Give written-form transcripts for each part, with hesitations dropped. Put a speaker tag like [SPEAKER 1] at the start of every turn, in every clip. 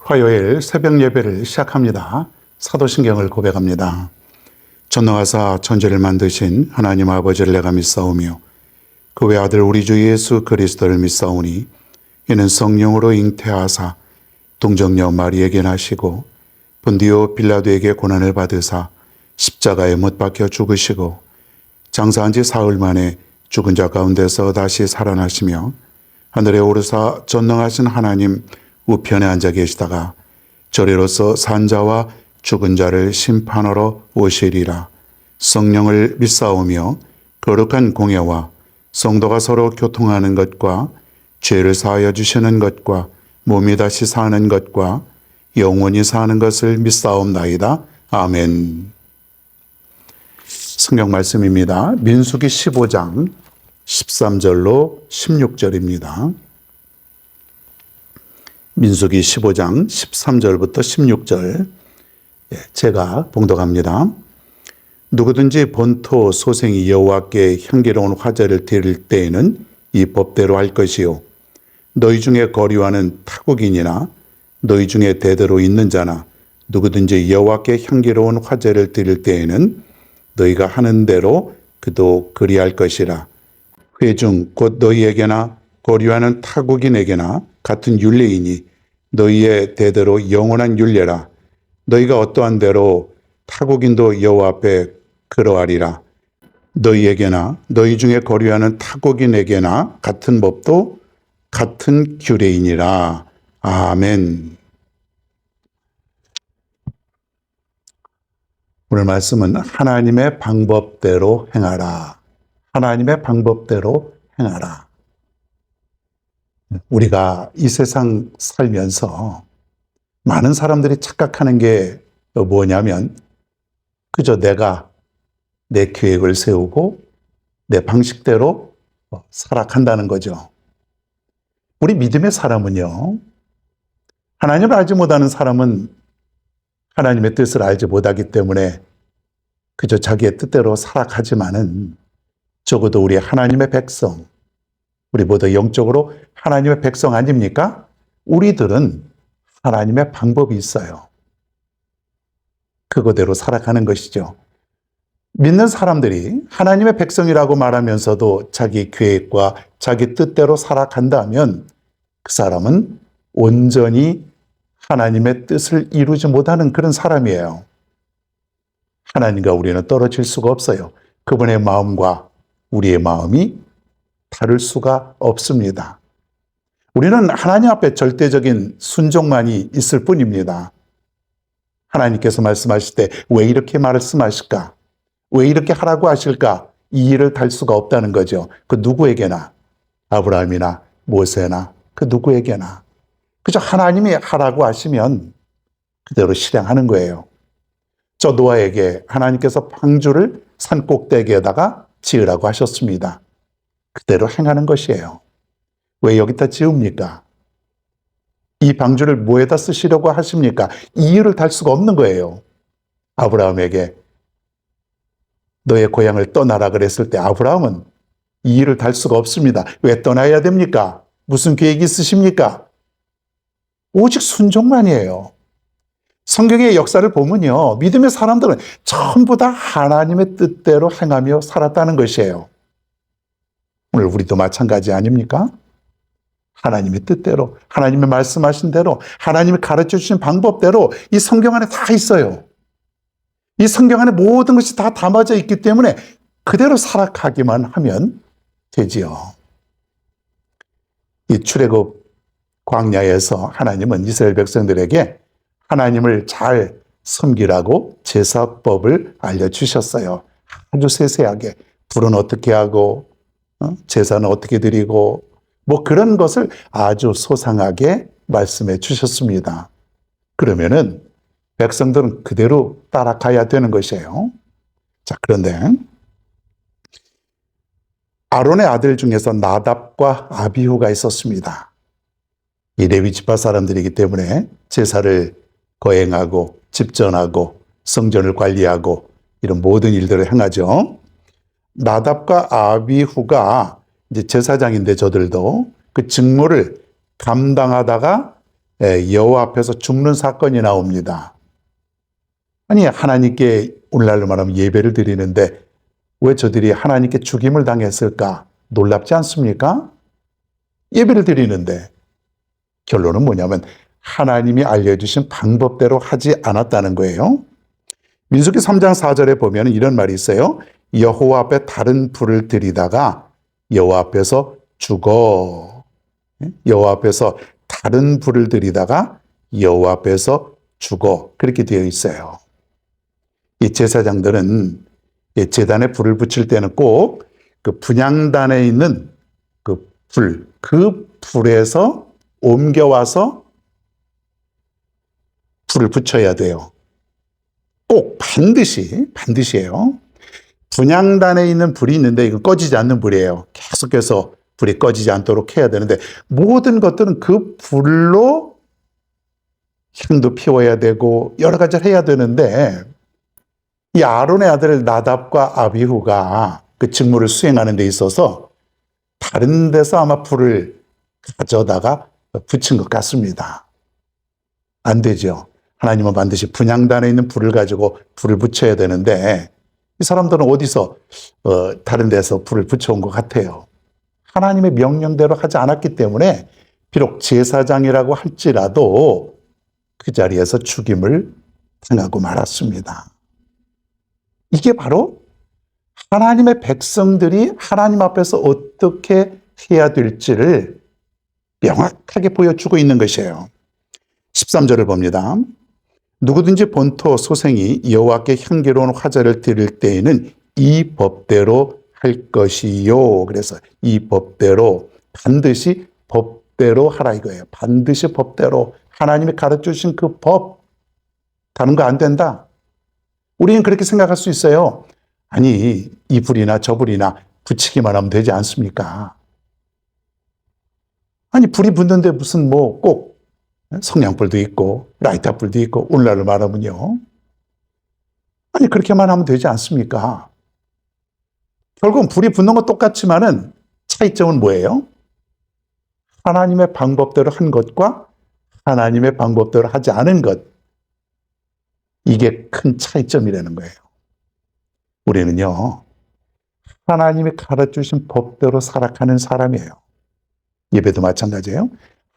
[SPEAKER 1] 화요일 새벽 예배를 시작합니다. 사도신경을 고백합니다. 전능하사 천지를 만드신 하나님 아버지를 내가 믿사오며 그 외아들 우리 주 예수 그리스도를 믿사오니 이는 성령으로 잉태하사 동정녀 마리에게 나시고 본디오 빌라도에게 고난을 받으사 십자가에 못 박혀 죽으시고 장사한 지 사흘 만에 죽은 자 가운데서 다시 살아나시며 하늘에 오르사 전능하신 하나님 우편에 앉아 계시다가 저리로서 산자와 죽은 자를 심판하러 오시리라. 성령을 믿사오며 거룩한 공예와 성도가 서로 교통하는 것과 죄를 사하여 주시는 것과 몸이 다시 사는 것과 영원히 사는 것을 믿사옵나이다. 아멘. 성경 말씀입니다. 민수기 15장 13절로 16절입니다. 민수기 15장 13절부터 16절 제가 봉독합니다. 누구든지 본토 소생이 여호와께 향기로운 화제를 드릴 때에는 이 법대로 할 것이요 너희 중에 거류하는 타국인이나 너희 중에 대대로 있는 자나 누구든지 여호와께 향기로운 화제를 드릴 때에는 너희가 하는 대로 그도 그리할 것이라. 회중 곧 너희에게나 거류하는 타국인에게나 같은 율례이니 너희의 대대로 영원한 율례라. 너희가 어떠한 대로 타국인도 여호와 앞에 그러하리라. 너희에게나 너희 중에 거류하는 타국인에게나 같은 법도 같은 규례이니라. 아멘. 오늘 말씀은 하나님의 방법대로 행하라. 하나님의 방법대로 행하라. 우리가 이 세상 살면서 많은 사람들이 착각하는 게 뭐냐면 그저 내가 내 계획을 세우고 내 방식대로 살아간다는 거죠. 우리 믿음의 사람은요, 하나님을 알지 못하는 사람은 하나님의 뜻을 알지 못하기 때문에 그저 자기의 뜻대로 살아가지만은 적어도 우리 하나님의 백성, 우리 모두 영적으로 하나님의 백성 아닙니까? 우리들은 하나님의 방법이 있어요. 그거대로 살아가는 것이죠. 믿는 사람들이 하나님의 백성이라고 말하면서도 자기 계획과 자기 뜻대로 살아간다면 그 사람은 온전히 하나님의 뜻을 이루지 못하는 그런 사람이에요. 하나님과 우리는 떨어질 수가 없어요. 그분의 마음과 우리의 마음이 다를 수가 없습니다. 우리는 하나님 앞에 절대적인 순종만이 있을 뿐입니다. 하나님께서 말씀하실 때 왜 이렇게 말씀하실까? 왜 이렇게 하라고 하실까? 이 일을 달 수가 없다는 거죠. 그 누구에게나, 아브라함이나 모세나 그 누구에게나. 그저 하나님이 하라고 하시면 그대로 실행하는 거예요. 저 노아에게 하나님께서 방주를 산 꼭대기에다가 지으라고 하셨습니다. 그대로 행하는 것이에요. 왜 여기다 지읍니까? 이 방주를 뭐에다 쓰시려고 하십니까? 이유를 달 수가 없는 거예요. 아브라함에게 너의 고향을 떠나라 그랬을 때 아브라함은 이유를 달 수가 없습니다. 왜 떠나야 됩니까? 무슨 계획이 있으십니까? 오직 순종만이에요. 성경의 역사를 보면요, 믿음의 사람들은 전부 다 하나님의 뜻대로 행하며 살았다는 것이에요. 오늘 우리도 마찬가지 아닙니까? 하나님의 뜻대로, 하나님의 말씀하신 대로, 하나님이 가르쳐 주신 방법대로 이 성경 안에 다 있어요. 이 성경 안에 모든 것이 다 담아져 있기 때문에 그대로 살아가기만 하면 되지요. 이 출애굽 광야에서 하나님은 이스라엘 백성들에게 하나님을 잘 섬기라고 제사법을 알려주셨어요. 아주 세세하게 불은 어떻게 하고 제사는 어떻게 드리고 뭐 그런 것을 아주 소상하게 말씀해 주셨습니다. 그러면은 백성들은 그대로 따라가야 되는 것이에요. 자, 그런데 아론의 아들 중에서 나답과 아비후가 있었습니다. 이 레위 지파 사람들이기 때문에 제사를 거행하고 집전하고 성전을 관리하고 이런 모든 일들을 행하죠. 나답과 아비후가 이제 제사장인데 저들도 그 직무를 감당하다가 여호와 앞에서 죽는 사건이 나옵니다. 아니, 하나님께 오늘날로 말하면 예배를 드리는데 왜 저들이 하나님께 죽임을 당했을까? 놀랍지 않습니까? 예배를 드리는데 결론은 뭐냐면 하나님이 알려주신 방법대로 하지 않았다는 거예요. 민수기 3장 4절에 보면 이런 말이 있어요. 여호와 앞에 다른 불을 들이다가 여호와 앞에서 죽어. 여호와 앞에서 다른 불을 들이다가 여호와 앞에서 죽어. 그렇게 되어 있어요. 이 제사장들은 제단에 불을 붙일 때는 꼭 그 분향단에 있는 그 불에서 옮겨와서 불을 붙여야 돼요. 꼭 반드시예요. 분향단에 있는 불이 있는데 이거 꺼지지 않는 불이에요. 계속해서 불이 꺼지지 않도록 해야 되는데 모든 것들은 그 불로 향도 피워야 되고 여러 가지를 해야 되는데 이 아론의 아들 나답과 아비후가 그 직무를 수행하는 데 있어서 다른 데서 아마 불을 가져다가 붙인 것 같습니다. 안 되죠. 하나님은 반드시 분향단에 있는 불을 가지고 불을 붙여야 되는데 이 사람들은 어디서 다른 데서 불을 붙여온 것 같아요. 하나님의 명령대로 하지 않았기 때문에 비록 제사장이라고 할지라도 그 자리에서 죽임을 당하고 말았습니다. 이게 바로 하나님의 백성들이 하나님 앞에서 어떻게 해야 될지를 명확하게 보여주고 있는 것이에요. 13절을 봅니다. 누구든지 본토 소생이 여호와께 향기로운 화제를 드릴 때에는 이 법대로 할 것이요. 그래서 이 법대로 반드시 법대로 하라 이거예요. 반드시 법대로 하나님이 가르쳐 주신 그 법 다른 거 안 된다. 우리는 그렇게 생각할 수 있어요. 아니 이 불이나 저 불이나 붙이기만 하면 되지 않습니까? 아니 불이 붙는데 무슨 뭐 꼭 성냥불도 있고 라이터불도 있고 오늘날로 말하면요. 아니 그렇게만 하면 되지 않습니까? 결국은 불이 붙는 건 똑같지만은 차이점은 뭐예요? 하나님의 방법대로 한 것과 하나님의 방법대로 하지 않은 것. 이게 큰 차이점이라는 거예요. 우리는요. 하나님이 가르쳐주신 법대로 살아가는 사람이에요. 예배도 마찬가지예요.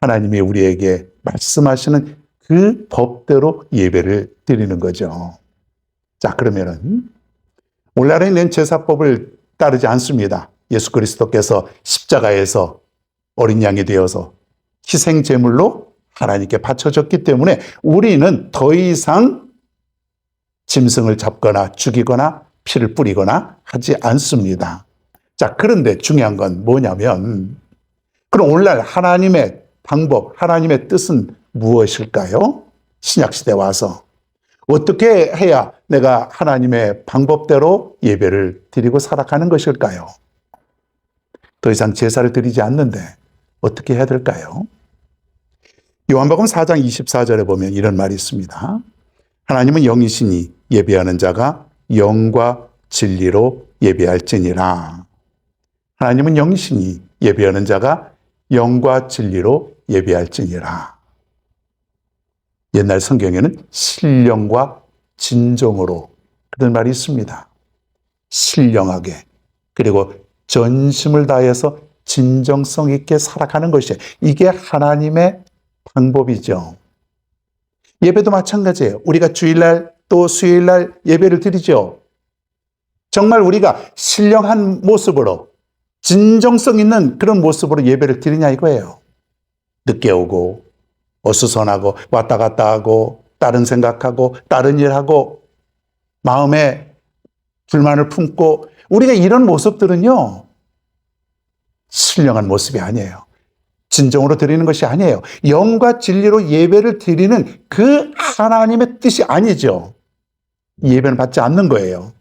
[SPEAKER 1] 하나님이 우리에게 말씀하시는 그 법대로 예배를 드리는 거죠. 자, 그러면은 오늘날에 있는 제사법을 따르지 않습니다. 예수 그리스도께서 십자가에서 어린 양이 되어서 희생 제물로 하나님께 바쳐졌기 때문에 우리는 더 이상 짐승을 잡거나 죽이거나 피를 뿌리거나 하지 않습니다. 자, 그런데 중요한 건 뭐냐면 그럼 오늘날 하나님의 방법, 하나님의 뜻은 무엇일까요? 신약시대 와서 어떻게 해야 내가 하나님의 방법대로 예배를 드리고 살아가는 것일까요? 더 이상 제사를 드리지 않는데 어떻게 해야 될까요? 요한복음 4장 24절에 보면 이런 말이 있습니다. 하나님은 영이시니 예배하는 자가 영과 진리로 예배할지니라. 하나님은 영이시니 예배하는 자가 영과 진리로 예배할지니라. 옛날 성경에는 신령과 진정으로 그런 말이 있습니다. 신령하게 그리고 전심을 다해서 진정성 있게 살아가는 것이 이게 하나님의 방법이죠. 예배도 마찬가지예요. 우리가 주일날 또 수요일날 예배를 드리죠. 정말 우리가 신령한 모습으로 진정성 있는 그런 모습으로 예배를 드리냐 이거예요. 늦게 오고 어수선하고 왔다 갔다 하고 다른 생각하고 다른 일하고 마음에 불만을 품고 우리가 이런 모습들은요. 신령한 모습이 아니에요. 진정으로 드리는 것이 아니에요. 영과 진리로 예배를 드리는 그 하나님의 뜻이 아니죠. 예배는 받지 않는 거예요.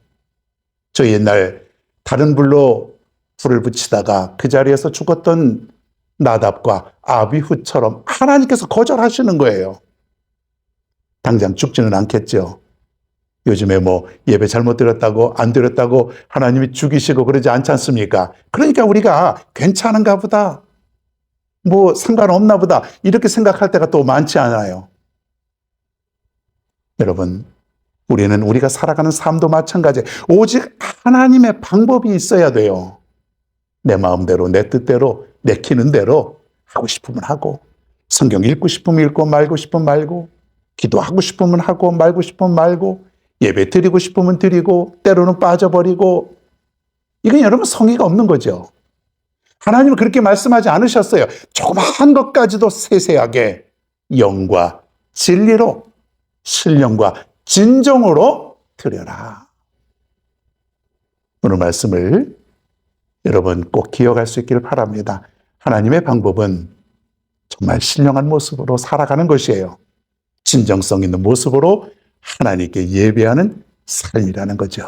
[SPEAKER 1] 저 옛날 다른 불로 불을 붙이다가 그 자리에서 죽었던 나답과 아비후처럼 하나님께서 거절하시는 거예요. 당장 죽지는 않겠죠. 요즘에 뭐 예배 잘못 드렸다고 안 드렸다고 하나님이 죽이시고 그러지 않지 않습니까? 그러니까 우리가 괜찮은가 보다. 뭐 상관없나 보다 이렇게 생각할 때가 또 많지 않아요. 여러분, 우리는 우리가 살아가는 삶도 마찬가지예요. 오직 하나님의 방법이 있어야 돼요. 내 마음대로, 내 뜻대로, 내키는 대로 하고 싶으면 하고, 성경 읽고 싶으면 읽고, 말고 싶으면 말고, 기도하고 싶으면 하고, 말고 싶으면 말고, 예배 드리고 싶으면 드리고, 때로는 빠져버리고, 이건 여러분 성의가 없는 거죠. 하나님은 그렇게 말씀하지 않으셨어요. 조그마한 것까지도 세세하게 영과 진리로, 신령과 진정으로 드려라. 오늘 말씀을 여러분 꼭 기억할 수 있기를 바랍니다. 하나님의 방법은 정말 신령한 모습으로 살아가는 것이에요. 진정성 있는 모습으로 하나님께 예배하는 삶이라는 거죠.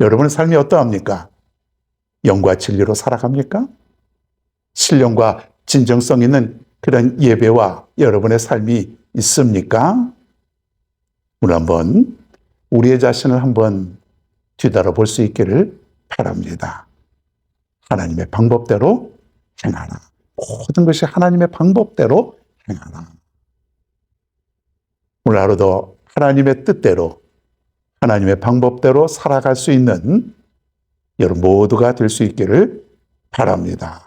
[SPEAKER 1] 여러분의 삶이 어떠합니까? 영과 진리로 살아갑니까? 신령과 진정성 있는 그런 예배와 여러분의 삶이 있습니까? 오늘 한번 우리의 자신을 한번 뒤돌아볼 수 있기를 바랍니다. 하나님의 방법대로 행하라. 모든 것이 하나님의 방법대로 행하라. 오늘 하루도 하나님의 뜻대로, 하나님의 방법대로 살아갈 수 있는 여러분 모두가 될 수 있기를 바랍니다.